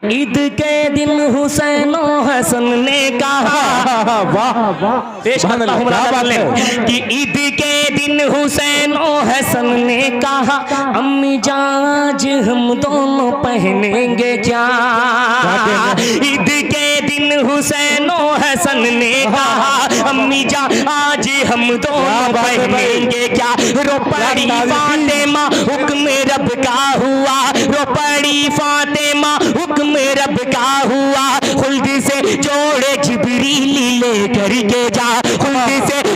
ईद के दिन हुसैन और हसन ने कहा, वाह कि ईद के दिन हुसैन और हसन ने कहा, अम्मी जान आज हम दोनों पहनेंगे क्या। ईद के दिन हुसैन और हसन ने कहा, अम्मी जान आज हम दोनों पहनेंगे क्या। रो पड़ी फातिमा हुक्म रब का हुआ, रो पड़ी फातिमा हुक्म रब का हुआ। खुल्द से जोड़े जिब्रील ले करके जा, खुल्द से